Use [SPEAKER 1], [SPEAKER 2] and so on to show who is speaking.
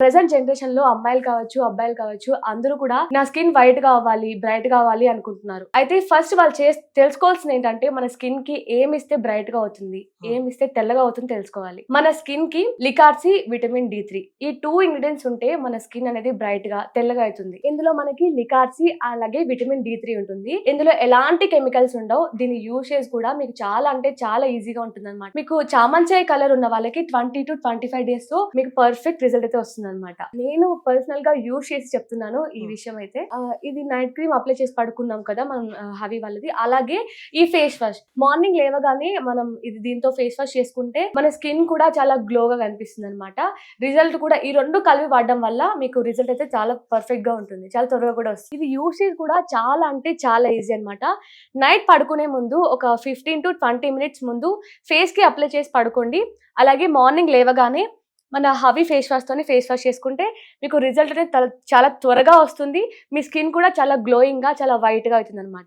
[SPEAKER 1] Present generation లో అమ్మాయిలు కావచ్చు, అబ్బాయిలు కావచ్చు, అందరూ కూడా నా స్కిన్ వైట్ గా అవ్వాలి, బ్రైట్ గా అవ్వాలి అనుకుంటున్నారు. అయితే ఫస్ట్ వాళ్ళు తెలుసుకోవాల్సింది ఏంటంటే మన స్కిన్ కి ఏమి ఇస్తే బ్రైట్ గా అవుతుంది, ఏమి ఇస్తే తెల్లగా అవుతుంది తెలుసుకోవాలి. మన స్కిన్ కి లికార్సి, విటమిన్ D3 ఈ 2 ఇంగ్రీడియంట్స్ ఉంటే మన స్కిన్ అనేది బ్రైట్ గా తెల్లగా అవుతుంది. ఇందులో మనకి లికార్సి అలాగే విటమిన్ D3 ఉంటుంది. ఇందులో ఎలాంటి కెమికల్స్ ఉండవు. దీని యూసేజ్ కూడా మీకు చాలా అంటే చాలా ఈజీగా ఉంటుంది అనమాట. మీకు చామంచాయ కలర్ ఉన్న వాళ్ళకి 20 to 25 days తో మీకు పర్ఫెక్ట్ రిజల్ట్ అయితే వస్తుంది అనమాట. నేను పర్సనల్ గా యూజ్ చేసి చెప్తున్నాను ఈ విషయం అయితే. ఇది నైట్ క్రీమ్ అప్లై చేసి పడుకున్నాం కదా మనం హవి వాళ్ళది. అలాగే ఈ ఫేస్ వాష్ మార్నింగ్ లేవగానే మనం ఇది దీంతో ఫేస్ వాష్ చేసుకుంటే మన స్కిన్ కూడా చాలా గ్లోగా కనిపిస్తుంది అనమాట. రిజల్ట్ కూడా ఈ రెండు కలిపి వాడడం వల్ల మీకు రిజల్ట్ అయితే చాలా పర్ఫెక్ట్ గా ఉంటుంది, చాలా త్వరగా కూడా వస్తుంది. ఇది యూసేజ్ కూడా చాలా అంటే చాలా ఈజీ అనమాట. నైట్ పడుకునే ముందు ఒక 15 to 20 minutes ముందు ఫేస్ కి అప్లై చేసి పడుకోండి. అలాగే మార్నింగ్ లేవగానే మన హవి ఫేస్ వాష్ తోని ఫేస్ వాష్ చేసుకుంటే మీకు రిజల్ట్ అనేది చాలా త్వరగా వస్తుంది. మీ స్కిన్ కూడా చాలా గ్లోయింగ్ గా చాలా వైట్ గా అవుతుంది అనమాట.